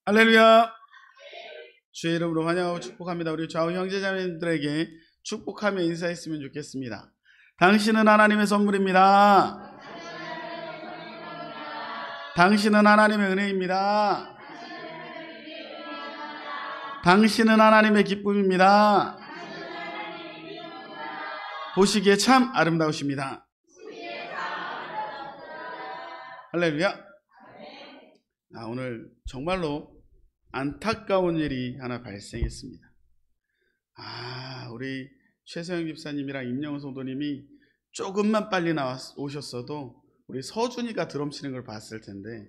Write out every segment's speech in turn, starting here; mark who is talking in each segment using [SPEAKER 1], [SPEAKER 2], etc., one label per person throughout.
[SPEAKER 1] 할렐루야. 주의 이름으로 환영하고 축복합니다. 우리 좌우 형제자매들에게 축복하며 인사했으면 좋겠습니다. 당신은 하나님의 선물입니다. 당신은 하나님의 은혜입니다. 당신은 하나님의 기쁨입니다. 보시기에 참 아름다우십니다. 할렐루야. 오늘 정말로 안타까운 일이 하나 발생했습니다. 우리 최서영 집사님이랑 임영훈 성도님이 조금만 빨리 오셨어도 우리 서준이가 드럼 치는 걸 봤을 텐데,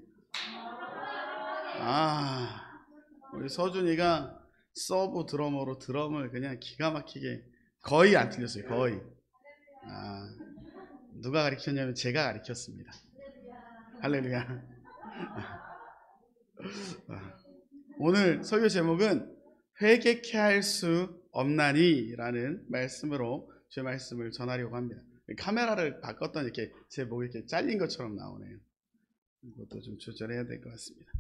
[SPEAKER 1] 우리 서준이가 서브 드러머로 드럼을 그냥 기가 막히게 거의 안 틀렸어요. 거의. 누가 가르쳤냐면 제가 가르쳤습니다. 할렐루야. 오늘 설교 제목은 회개케 할 수 없나니 라는 말씀으로 제 말씀을 전하려고 합니다. 카메라를 바꿨더니 이렇게 제 목이 이렇게 잘린 것처럼 나오네요. 이것도 좀 조절해야 될 것 같습니다.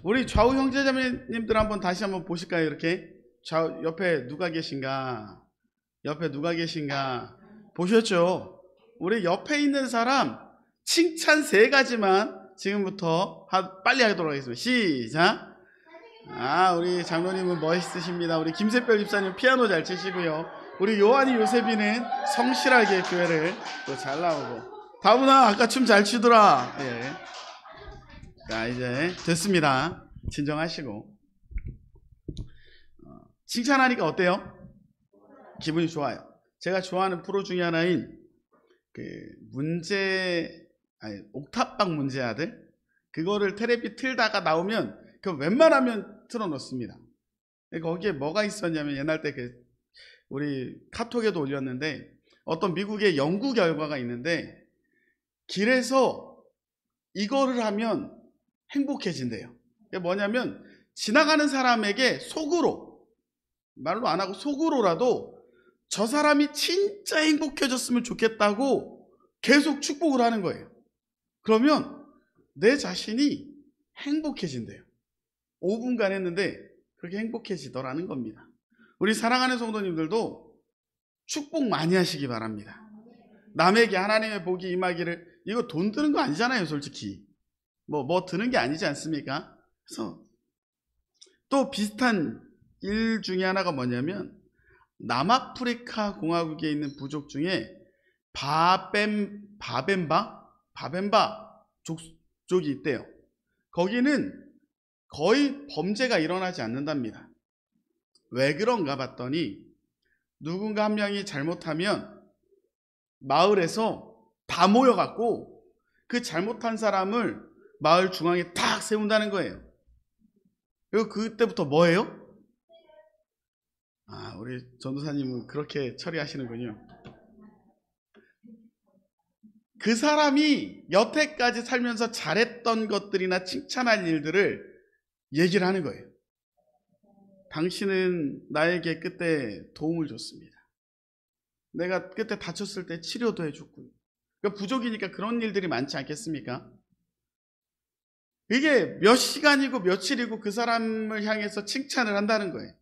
[SPEAKER 1] 우리 좌우 형제자매님들 한번 다시 한번 보실까요? 이렇게 옆에 누가 계신가? 옆에 누가 계신가? 보셨죠? 우리 옆에 있는 사람 칭찬 3가지만 지금부터 빨리 하도록 하겠습니다. 시작! 우리 장로님은 멋있으십니다. 우리 김세별 집사님 피아노 잘 치시고요. 우리 요한이 요셉이는 성실하게 교회를 또 잘 나오고. 다문아 아까 춤 잘 추더라. 예. 자, 이제 됐습니다. 진정하시고. 칭찬하니까 어때요? 기분이 좋아요. 제가 좋아하는 프로 중에 하나인 옥탑방 문제 아들, 그거를 텔레비 틀다가 나오면 웬만하면 틀어놓습니다. 거기에 뭐가 있었냐면 옛날 때 우리 카톡에도 올렸는데 어떤 미국의 연구 결과가 있는데 길에서 이거를 하면 행복해진대요. 그게 뭐냐면 지나가는 사람에게 속으로, 말로 안 하고 속으로라도 저 사람이 진짜 행복해졌으면 좋겠다고 계속 축복을 하는 거예요. 그러면 내 자신이 행복해진대요. 5분간 했는데 그렇게 행복해지더라는 겁니다. 우리 사랑하는 성도님들도 축복 많이 하시기 바랍니다. 남에게 하나님의 복이 임하기를. 이거 돈 드는 거 아니잖아요, 솔직히. 뭐 드는 게 아니지 않습니까? 그래서 또 비슷한 일 중에 하나가 뭐냐면 남아프리카 공화국에 있는 부족 중에 바벤바 족속이 있대요. 거기는 거의 범죄가 일어나지 않는답니다. 왜 그런가 봤더니 누군가 한 명이 잘못하면 마을에서 다 모여갖고 그 잘못한 사람을 마을 중앙에 딱 세운다는 거예요. 그리고 그때부터 뭐예요? 우리 전도사님은 그렇게 처리하시는군요. 그 사람이 여태까지 살면서 잘했던 것들이나 칭찬할 일들을 얘기를 하는 거예요. 당신은 나에게 그때 도움을 줬습니다. 내가 그때 다쳤을 때 치료도 해줬고요. 그러니까 부족이니까 그런 일들이 많지 않겠습니까? 이게 몇 시간이고 며칠이고 그 사람을 향해서 칭찬을 한다는 거예요.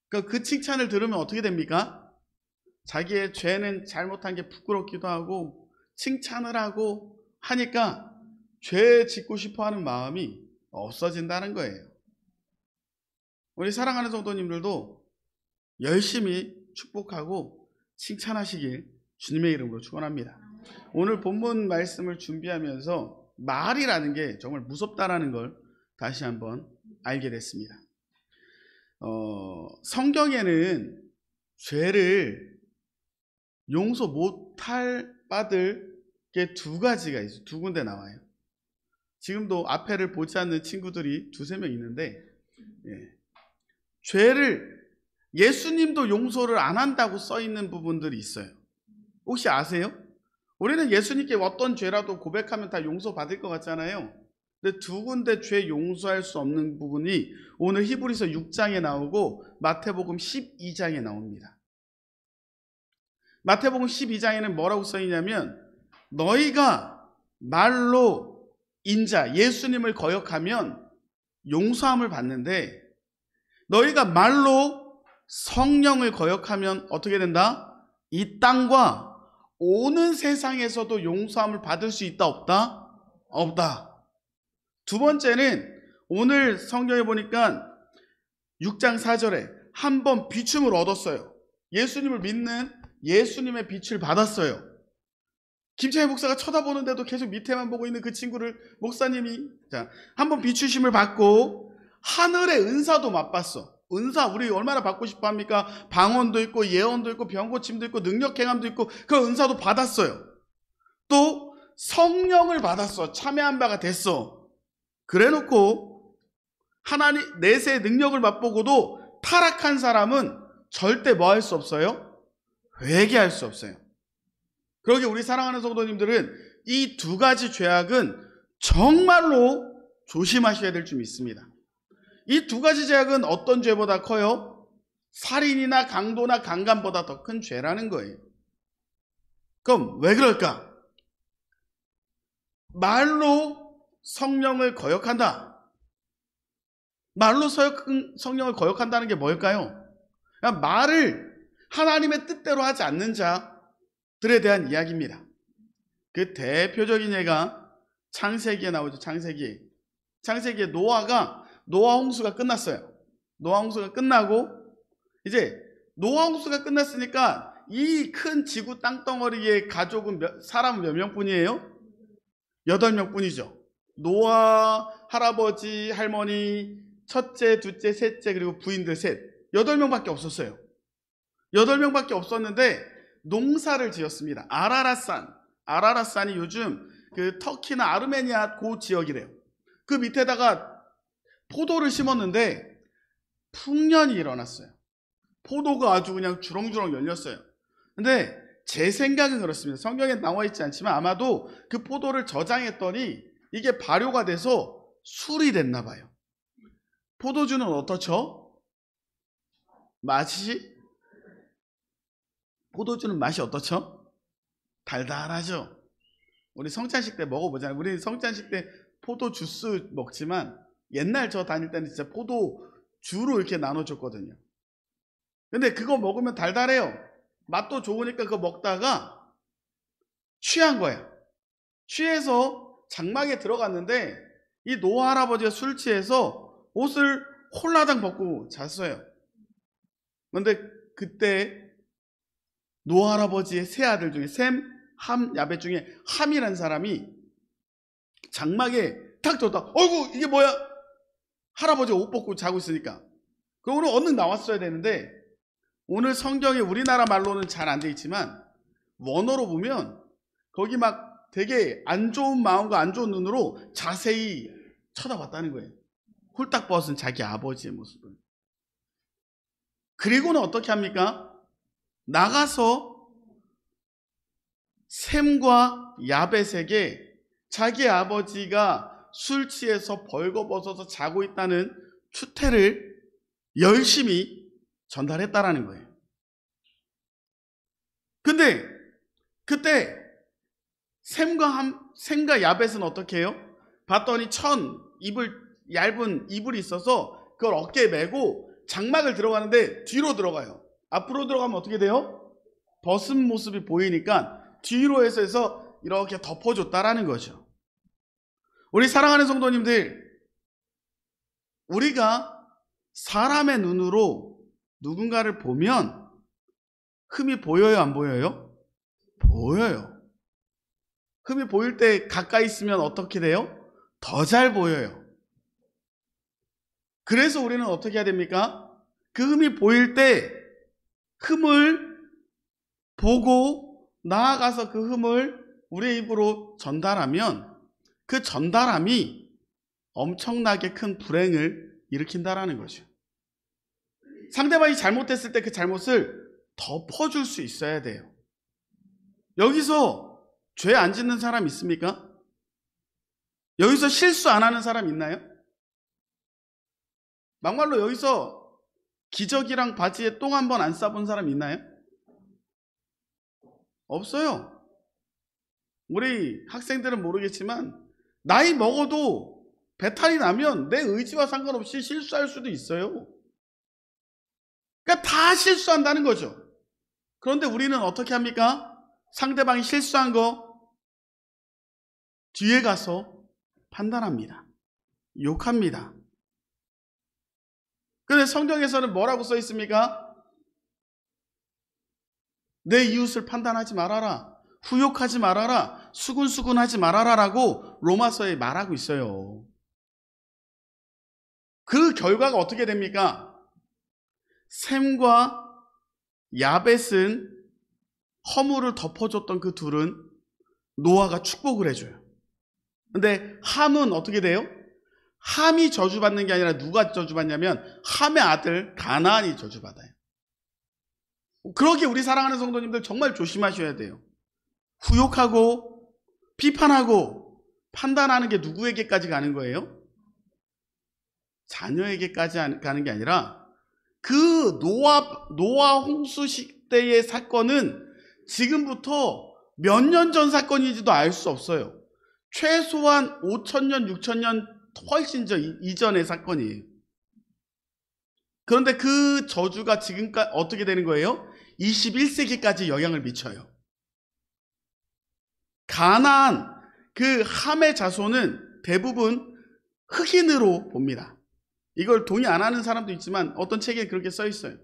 [SPEAKER 1] 그러니까 그 칭찬을 들으면 어떻게 됩니까? 자기의 죄는 잘못한 게 부끄럽기도 하고 칭찬을 하고 하니까 죄 짓고 싶어하는 마음이 없어진다는 거예요. 우리 사랑하는 성도님들도 열심히 축복하고 칭찬하시길 주님의 이름으로 축원합니다. 오늘 본문 말씀을 준비하면서 말이라는 게 정말 무섭다라는 걸 다시 한번 알게 됐습니다. 성경에는 죄를 용서 못할 받을 게 2가지가 있어요. 2군데 나와요. 지금도 앞에를 보지 않는 친구들이 2-3명 있는데, 죄를 예수님도 용서를 안 한다고 써 있는 부분들이 있어요. 혹시 아세요? 우리는 예수님께 어떤 죄라도 고백하면 다 용서받을 것 같잖아요. 근데 2군데 죄 용서할 수 없는 부분이 오늘 히브리서 6장에 나오고 마태복음 12장에 나옵니다. 마태복음 12장에는 뭐라고 써 있냐면 너희가 말로 인자 예수님을 거역하면 용서함을 받는데 너희가 말로 성령을 거역하면 어떻게 된다? 이 땅과 오는 세상에서도 용서함을 받을 수 있다 없다? 없다. 두 번째는 오늘 성경에 보니까 6장 4절에 한 번 비춤을 얻었어요. 예수님을 믿는 예수님의 빛을 받았어요. 김창희 목사가 쳐다보는데도 계속 밑에만 보고 있는 그 친구를 목사님이 한 번 비추심을 받고 하늘의 은사도 맛봤어. 은사 우리 얼마나 받고 싶어 합니까? 방언도 있고 예언도 있고 병고침도 있고 능력행함도 있고 그 은사도 받았어요. 또 성령을 받았어. 참여한 바가 됐어. 그래놓고 하나님 내세의 능력을 맛보고도 타락한 사람은 절대 뭐 할 수 없어요? 회개할 수 없어요. 그러게 우리 사랑하는 성도님들은 이 두 가지 죄악은 정말로 조심하셔야 될 줄 믿습니다. 이 두 가지 죄악은 어떤 죄보다 커요? 살인이나 강도나 강간보다 더 큰 죄라는 거예요. 그럼 왜 그럴까? 말로 성령을 거역한다. 말로 성령을 거역한다는 게 뭘까요? 그냥 말을 하나님의 뜻대로 하지 않는 자들에 대한 이야기입니다. 그 대표적인 예가 창세기에 나오죠. 창세기에 노아 홍수가 끝났어요. 노아 홍수가 끝나고 이제 노아 홍수가 끝났으니까 이 큰 지구 땅덩어리의 가족은 사람은 몇 명뿐이에요? 8명뿐이죠. 노아, 할아버지, 할머니, 첫째, 둘째, 셋째 그리고 부인들 셋 8명밖에 없었어요. 8명밖에 없었는데 농사를 지었습니다. 아라랏산이 요즘 그 터키나 아르메니아 그 지역이래요. 그 밑에다가 포도를 심었는데 풍년이 일어났어요. 포도가 아주 그냥 주렁주렁 열렸어요. 근데 제 생각은 그렇습니다. 성경에 나와 있지 않지만 아마도 그 포도를 저장했더니 이게 발효가 돼서 술이 됐나 봐요. 포도주는 어떻죠? 포도주는 맛이 어떻죠? 달달하죠? 우리 성찬식 때 먹어보잖아요. 우리 성찬식 때 포도 주스 먹지만 옛날 저 다닐 때는 진짜 포도주로 이렇게 나눠줬거든요. 근데 그거 먹으면 달달해요. 맛도 좋으니까 그거 먹다가 취한 거예요. 취해서 장막에 들어갔는데 이 노아 할아버지가 술 취해서 옷을 홀라당 벗고 잤어요. 그런데 그때 노아 할아버지의 세 아들 중에 셈, 함, 야벳 중에 함이라는 사람이 장막에 탁 들었다. 어이구 이게 뭐야? 할아버지가 옷 벗고 자고 있으니까. 그거는 얼른 나왔어야 되는데 오늘 성경에 우리나라 말로는 잘 안 돼 있지만 원어로 보면 거기 막 되게 안 좋은 마음과 안 좋은 눈으로 자세히 쳐다봤다는 거예요. 홀딱 벗은 자기 아버지의 모습을. 그리고는 어떻게 합니까? 나가서 셈과 야벳에게 자기 아버지가 술 취해서 벌거벗어서 자고 있다는 추태를 열심히 전달했다라는 거예요. 근데 그때 셈과 야벳은 어떻게 해요? 봤더니 얇은 이불이 있어서 그걸 어깨에 메고 장막을 들어가는데 뒤로 들어가요. 앞으로 들어가면 어떻게 돼요? 벗은 모습이 보이니까 뒤로 해서 이렇게 덮어줬다라는 거죠. 우리 사랑하는 성도님들, 우리가 사람의 눈으로 누군가를 보면 흠이 보여요, 안 보여요? 보여요. 흠이 보일 때 가까이 있으면 어떻게 돼요? 더 잘 보여요. 그래서 우리는 어떻게 해야 됩니까? 그 흠이 보일 때 흠을 보고 나아가서 그 흠을 우리의 입으로 전달하면 그 전달함이 엄청나게 큰 불행을 일으킨다라는 거죠. 상대방이 잘못했을 때 그 잘못을 덮어줄 수 있어야 돼요. 여기서 죄 안 짓는 사람 있습니까? 여기서 실수 안 하는 사람 있나요? 막말로 여기서 기저귀랑 바지에 똥 한 번 안 싸본 사람 있나요? 없어요. 우리 학생들은 모르겠지만 나이 먹어도 배탈이 나면 내 의지와 상관없이 실수할 수도 있어요. 그러니까 다 실수한다는 거죠. 그런데 우리는 어떻게 합니까? 상대방이 실수한 거 뒤에 가서 판단합니다. 욕합니다. 그런데 성경에서는 뭐라고 써 있습니까? 내 이웃을 판단하지 말아라. 후욕하지 말아라. 수군수군하지 말아라 라고 로마서에 말하고 있어요. 그 결과가 어떻게 됩니까? 셈과 야벳은 허물을 덮어줬던 그 둘은 노아가 축복을 해줘요. 근데 함은 어떻게 돼요? 함이 저주받는 게 아니라 누가 저주받냐면 함의 아들 가나안이 저주받아요. 그러기에 우리 사랑하는 성도님들 정말 조심하셔야 돼요. 후욕하고 비판하고 판단하는 게 누구에게까지 가는 거예요? 자녀에게까지 가는 게 아니라 그 노아 홍수 시대의 사건은 지금부터 몇 년 전 사건인지도 알 수 없어요. 최소한 5,000년, 6,000년 훨씬 이전의 사건이에요. 그런데 그 저주가 지금까지 어떻게 되는 거예요? 21세기까지 영향을 미쳐요. 가나안, 그 함의 자손은 대부분 흑인으로 봅니다. 이걸 동의 안 하는 사람도 있지만 어떤 책에 그렇게 써 있어요.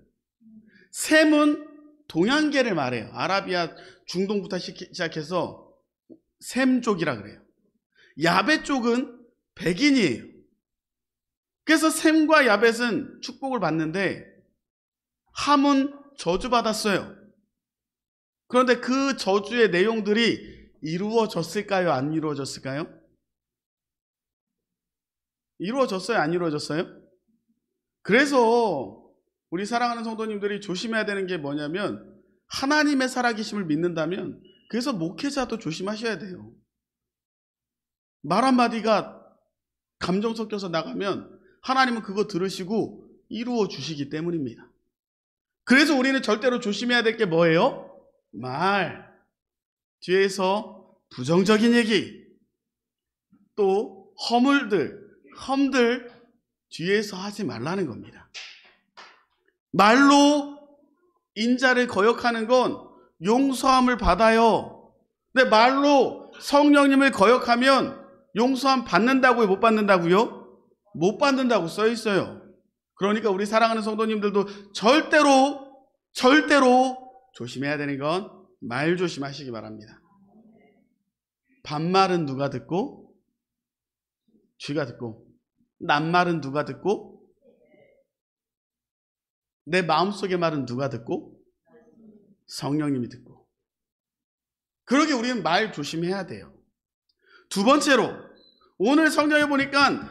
[SPEAKER 1] 셈은 동양계를 말해요. 아라비아 중동부터 시작해서 셈족이라 그래요. 야벳 쪽은 백인이에요. 그래서 셈과 야벳은 축복을 받는데 함은 저주받았어요. 그런데 그 저주의 내용들이 이루어졌을까요? 안 이루어졌을까요? 이루어졌어요? 안 이루어졌어요? 그래서 우리 사랑하는 성도님들이 조심해야 되는 게 뭐냐면 하나님의 살아계심을 믿는다면 그래서 목회자도 조심하셔야 돼요. 말 한마디가 감정 섞여서 나가면 하나님은 그거 들으시고 이루어 주시기 때문입니다. 그래서 우리는 절대로 조심해야 될 게 뭐예요? 말, 뒤에서 부정적인 얘기, 또 험들 뒤에서 하지 말라는 겁니다. 말로 인자를 거역하는 건 용서함을 받아요. 근데 말로 성령님을 거역하면 용서함 받는다고요? 못 받는다고요? 못 받는다고 써 있어요. 그러니까 우리 사랑하는 성도님들도 절대로 조심해야 되는 건 말 조심하시기 바랍니다. 반말은 누가 듣고? 쥐가 듣고. 낱말은 누가 듣고? 내 마음속의 말은 누가 듣고? 성령님이 듣고. 그러게 우리는 말 조심해야 돼요. 두 번째로 오늘 성경에 보니까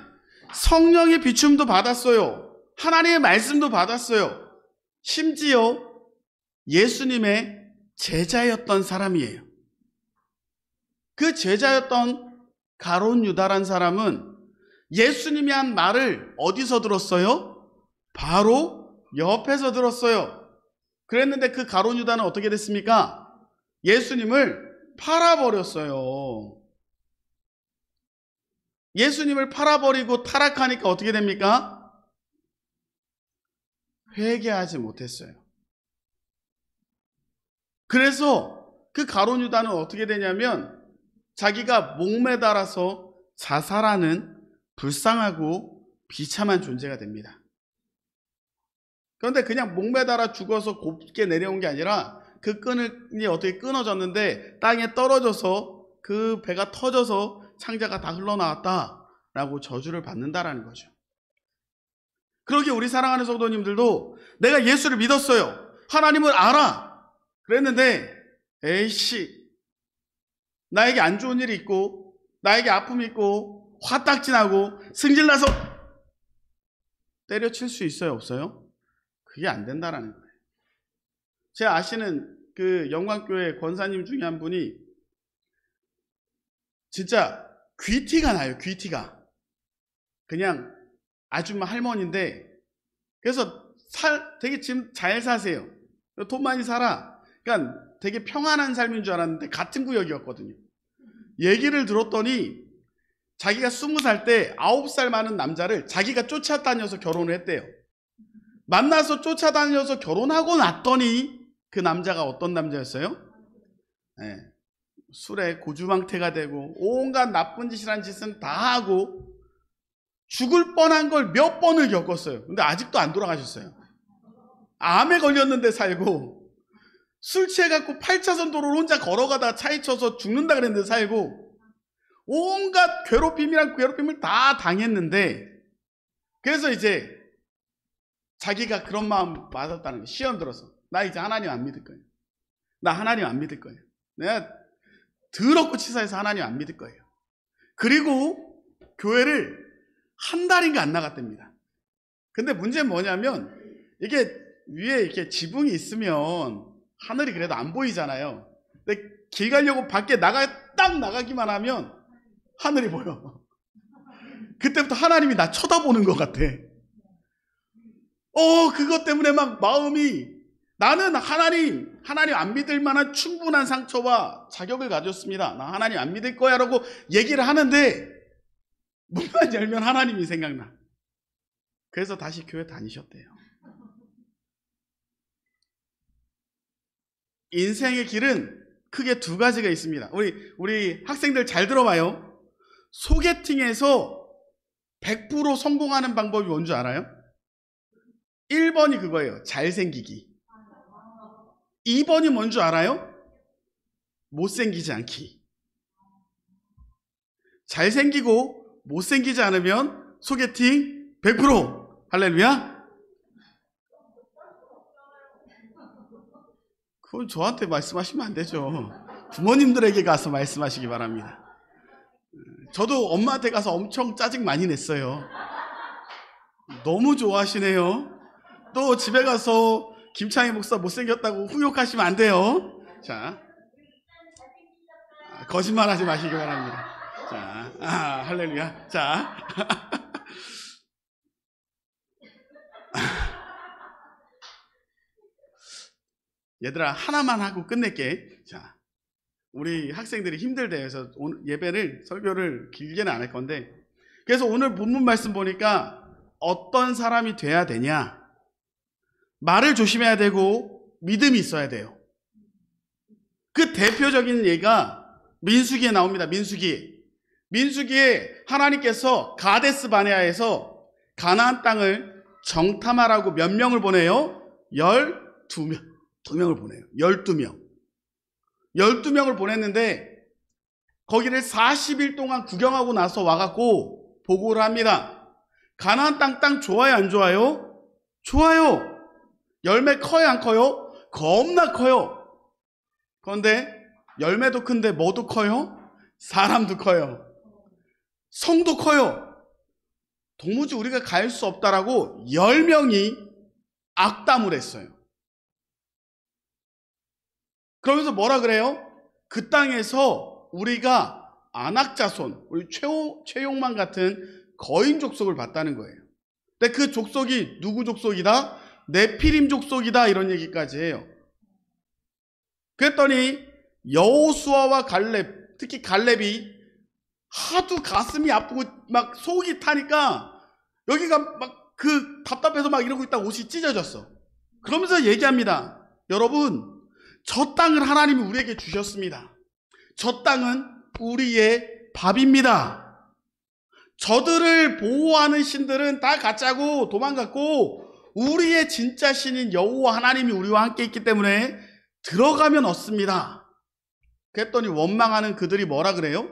[SPEAKER 1] 성령의 비춤도 받았어요. 하나님의 말씀도 받았어요. 심지어 예수님의 제자였던 사람이에요. 그 제자였던 가룟 유다란 사람은 예수님이 한 말을 어디서 들었어요? 바로 옆에서 들었어요. 그랬는데 그 가룟 유다는 어떻게 됐습니까? 예수님을 팔아버렸어요. 예수님을 팔아버리고 타락하니까 어떻게 됩니까? 회개하지 못했어요. 그래서 그 가룟 유다는 어떻게 되냐면 자기가 목매달아서 자살하는 불쌍하고 비참한 존재가 됩니다. 그런데 그냥 목매달아 죽어서 곱게 내려온 게 아니라 그 끈이 어떻게 끊어졌는데 땅에 떨어져서 그 배가 터져서 창자가 다 흘러나왔다라고 저주를 받는다라는 거죠. 그러기에 우리 사랑하는 성도님들도 내가 예수를 믿었어요. 하나님을 알아. 그랬는데 에이씨 나에게 안 좋은 일이 있고 나에게 아픔이 있고 화딱지나고 승질나서 때려칠 수 있어요? 없어요? 그게 안 된다라는 거예요. 제가 아시는 그 영광교회 권사님 중에 한 분이 진짜 귀티가 나요. 귀티가. 그냥 아줌마 할머니인데 그래서 되게 지금 잘 사세요. 돈 많이 살아. 그러니까 되게 평안한 삶인 줄 알았는데 같은 구역이었거든요. 얘기를 들었더니 자기가 20살 때 9살 많은 남자를 자기가 쫓아다녀서 결혼을 했대요. 만나서 쫓아다녀서 결혼하고 났더니 그 남자가 어떤 남자였어요? 네. 술에 고주망태가 되고 온갖 나쁜 짓이란 짓은 다 하고 죽을 뻔한 걸 몇 번을 겪었어요. 근데 아직도 안 돌아가셨어요. 암에 걸렸는데 살고, 술 취해갖고 8차선 도로를 혼자 걸어가다가 차에 쳐서 죽는다 그랬는데 살고, 온갖 괴롭힘이란 괴롭힘을 다 당했는데, 그래서 이제 자기가 그런 마음 받았다는 거예요. 시험 들어서. 나 이제 하나님 안 믿을 거예요. 나 하나님 안 믿을 거예요. 내가 더럽고 치사해서 하나님 안 믿을 거예요. 그리고 교회를 한 달인가 안 나갔답니다. 근데 문제는 뭐냐면, 이게 위에 이렇게 지붕이 있으면 하늘이 그래도 안 보이잖아요. 근데 길 가려고 밖에 딱 나가기만 하면 하늘이 보여. 그때부터 하나님이 나 쳐다보는 것 같아. 그것 때문에 막 마음이, 나는 하나님 안 믿을 만한 충분한 상처와 자격을 가졌습니다. 나 하나님 안 믿을 거야 라고 얘기를 하는데 문만 열면 하나님이 생각나. 그래서 다시 교회 다니셨대요. 인생의 길은 크게 두 가지가 있습니다. 우리 학생들 잘 들어봐요. 소개팅에서 100% 성공하는 방법이 뭔지 알아요? 1번이 그거예요. 잘생기기. 2번이 뭔지 알아요? 못생기지 않기. 잘생기고 못생기지 않으면 소개팅 100%. 할렐루야. 그건 저한테 말씀하시면 안 되죠. 부모님들에게 가서 말씀하시기 바랍니다. 저도 엄마한테 가서 엄청 짜증 많이 냈어요. 너무 좋아하시네요. 또 집에 가서 김창희 목사 못생겼다고 후욕하시면 안 돼요. 자, 거짓말 하지 마시기 바랍니다. 자, 할렐루야. 자, 얘들아, 하나만 하고 끝낼게. 자, 우리 학생들이 힘들대. 해서 오늘 예배를, 설교를 길게는 안 할 건데, 그래서 오늘 본문 말씀 보니까 어떤 사람이 돼야 되냐? 말을 조심해야 되고 믿음이 있어야 돼요. 그 대표적인 예가 민수기에 나옵니다. 민수기에 하나님께서 가데스 바네아에서 가나안 땅을 정탐하라고 몇 명을 보내요? 12명. 2명을 보내요. 12명. 12명을 보냈는데 거기를 40일 동안 구경하고 나서 와갖고 보고를 합니다. 가나안 땅 좋아요, 안 좋아요? 좋아요. 열매 커요, 안 커요? 겁나 커요. 그런데 열매도 큰데 뭐도 커요? 사람도 커요. 성도 커요. 도무지 우리가 갈 수 없다라고 10명이 악담을 했어요. 그러면서 뭐라 그래요? 그 땅에서 우리가 안악자손, 우리 최용만 같은 거인 족속을 봤다는 거예요. 근데 그 족속이 누구 족속이다? 네피림 족속이다, 이런 얘기까지 해요. 그랬더니 여호수아와 갈렙, 특히 갈렙이 하도 가슴이 아프고 막 속이 타니까 여기가 막 그 답답해서 막 이러고 있다가 옷이 찢어졌어. 그러면서 얘기합니다. 여러분, 저 땅을 하나님이 우리에게 주셨습니다. 저 땅은 우리의 밥입니다. 저들을 보호하는 신들은 다 가짜고 도망갔고 우리의 진짜 신인 여호와 하나님이 우리와 함께 있기 때문에 들어가면 얻습니다. 그랬더니 원망하는 그들이 뭐라 그래요?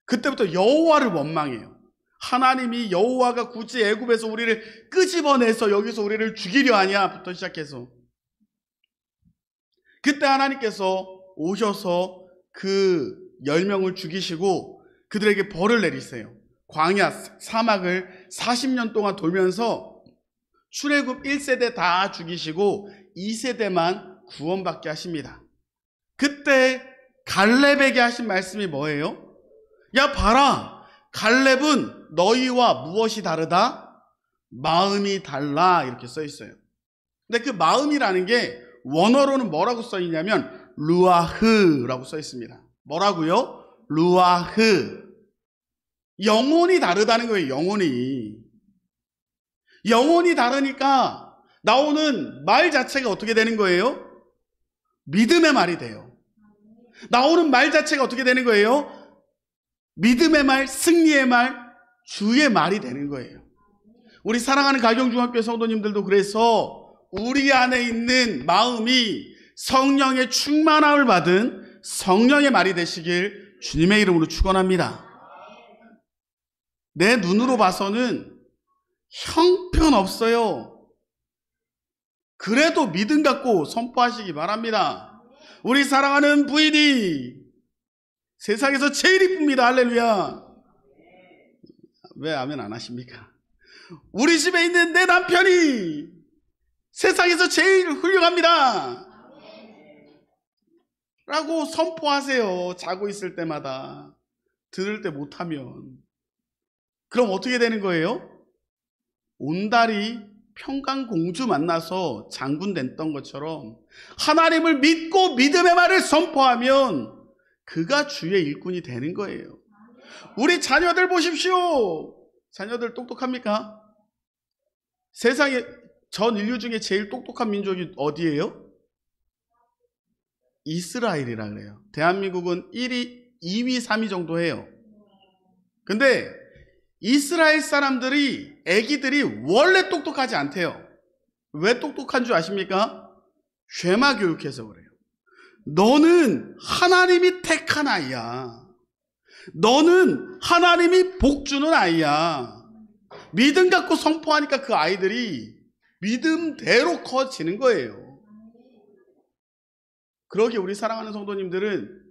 [SPEAKER 1] 그때부터 여호와를 원망해요. 하나님이, 여호와가 굳이 애굽에서 우리를 끄집어내서 여기서 우리를 죽이려 하냐부터 시작해서, 그때 하나님께서 오셔서 그 10명을 죽이시고 그들에게 벌을 내리세요. 광야 사막을 40년 동안 돌면서 출애굽 1세대 다 죽이시고 2세대만 구원받게 하십니다. 그때 갈렙에게 하신 말씀이 뭐예요? 야, 봐라, 갈렙은 너희와 무엇이 다르다? 마음이 달라, 이렇게 써 있어요. 근데 그 마음이라는 게 원어로는 뭐라고 써 있냐면 루아흐라고 써 있습니다. 뭐라고요? 루아흐. 영혼이 다르다는 거예요. 영혼이 다르니까 나오는 말 자체가 어떻게 되는 거예요? 믿음의 말이 돼요. 나오는 말 자체가 어떻게 되는 거예요? 믿음의 말, 승리의 말, 주의 말이 되는 거예요. 우리 사랑하는 가경중학교 성도님들도 그래서 우리 안에 있는 마음이 성령의 충만함을 받은 성령의 말이 되시길 주님의 이름으로 축원합니다. 내 눈으로 봐서는 형편없어요. 그래도 믿음 갖고 선포하시기 바랍니다. 우리 사랑하는 부인이 세상에서 제일 이쁩니다. 할렐루야. 왜 아멘 안 하십니까? 우리 집에 있는 내 남편이 세상에서 제일 훌륭합니다 라고 선포하세요. 자고 있을 때마다. 들을 때 못하면. 그럼 어떻게 되는 거예요? 온달이 평강공주 만나서 장군 됐던 것처럼 하나님을 믿고 믿음의 말을 선포하면 그가 주의 일꾼이 되는 거예요. 우리 자녀들 보십시오. 자녀들 똑똑합니까? 세상에 전 인류 중에 제일 똑똑한 민족이 어디예요? 이스라엘이라 그래요. 대한민국은 1위, 2위, 3위 정도 해요. 근데 이스라엘 사람들이, 애기들이 원래 똑똑하지 않대요. 왜 똑똑한 줄 아십니까? 쉐마 교육해서 그래요. 너는 하나님이 택한 아이야. 너는 하나님이 복 주는 아이야. 믿음 갖고 선포하니까 그 아이들이 믿음대로 커지는 거예요. 그러기에 우리 사랑하는 성도님들은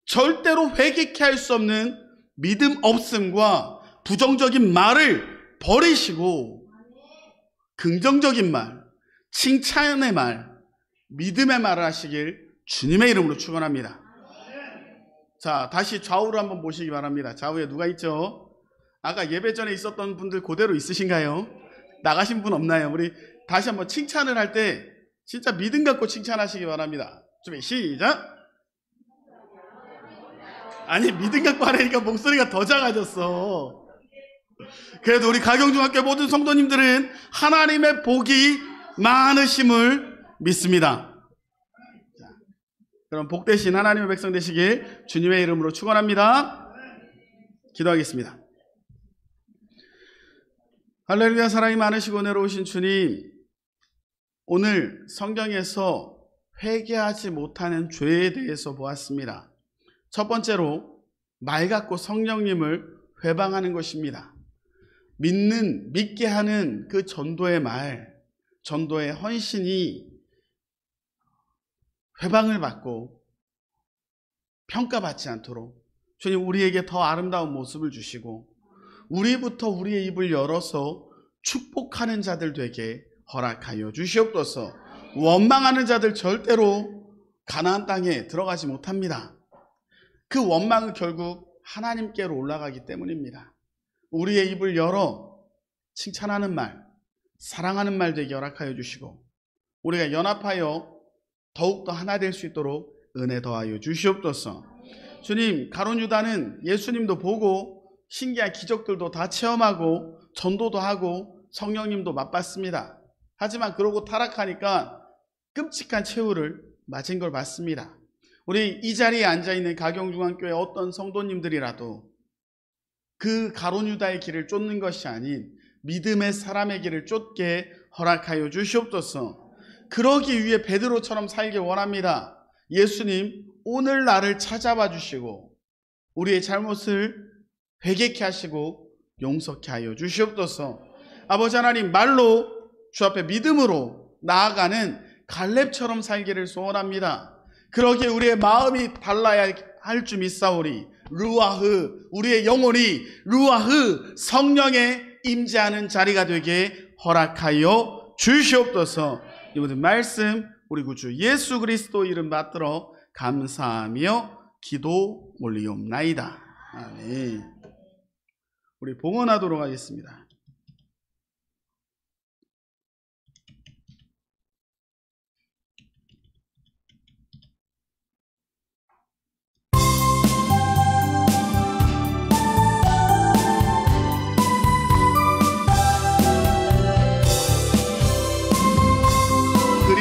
[SPEAKER 1] 절대로 회개케 할 수 없는 믿음 없음과 부정적인 말을 버리시고 긍정적인 말, 칭찬의 말, 믿음의 말을 하시길 주님의 이름으로 축원합니다. 자, 다시 좌우를 한번 보시기 바랍니다. 좌우에 누가 있죠? 아까 예배 전에 있었던 분들 그대로 있으신가요? 나가신 분 없나요? 우리 다시 한번 칭찬을 할 때 진짜 믿음 갖고 칭찬하시기 바랍니다. 준비 시작. 아니, 믿음 갖고 하려니까 목소리가 더 작아졌어. 그래도 우리 가경중학교 모든 성도님들은 하나님의 복이 많으심을 믿습니다. 자, 그럼 복 되신 하나님의 백성 되시길 주님의 이름으로 축원합니다. 기도하겠습니다. 할렐루야. 사랑이 많으시고 은혜로우신 주님, 오늘 성경에서 회개하지 못하는 죄에 대해서 보았습니다. 첫 번째로 말 갖고 성령님을 회방하는 것입니다. 믿게 하는 그 전도의 말, 전도의 헌신이 회방을 받고 평가받지 않도록 주님 우리에게 더 아름다운 모습을 주시고 우리부터 우리의 입을 열어서 축복하는 자들 되게 허락하여 주시옵소서. 원망하는 자들 절대로 가나안 땅에 들어가지 못합니다. 그 원망은 결국 하나님께로 올라가기 때문입니다. 우리의 입을 열어 칭찬하는 말, 사랑하는 말 되게 허락하여 주시고 우리가 연합하여 더욱더 하나 될 수 있도록 은혜 더하여 주시옵소서. 주님, 가룟 유다는 예수님도 보고 신기한 기적들도 다 체험하고 전도도 하고 성령님도 맛봤습니다. 하지만 그러고 타락하니까 끔찍한 최후를 맞은 걸 맞습니다. 우리 이 자리에 앉아있는 가경중앙교회 어떤 성도님들이라도 그 가룟 유다의 길을 쫓는 것이 아닌 믿음의 사람의 길을 쫓게 허락하여 주시옵소서. 그러기 위해 베드로처럼 살길 원합니다. 예수님, 오늘 나를 찾아봐 주시고 우리의 잘못을 회개케 하시고 용서케 하여 주시옵소서. 아버지 하나님, 말로 주 앞에 믿음으로 나아가는 갈렙처럼 살기를 소원합니다. 그러기에 우리의 마음이 달라야 할 줄 믿사오니 루아흐, 우리의 영혼이 루아흐 성령에 임재하는 자리가 되게 허락하여 주시옵소서. 이 모든 말씀 우리 구주 예수 그리스도 이름 받들어 감사하며 기도 올리옵나이다. 아멘. 우리 봉헌하도록 하겠습니다.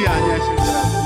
[SPEAKER 1] 그리 아니하실지라도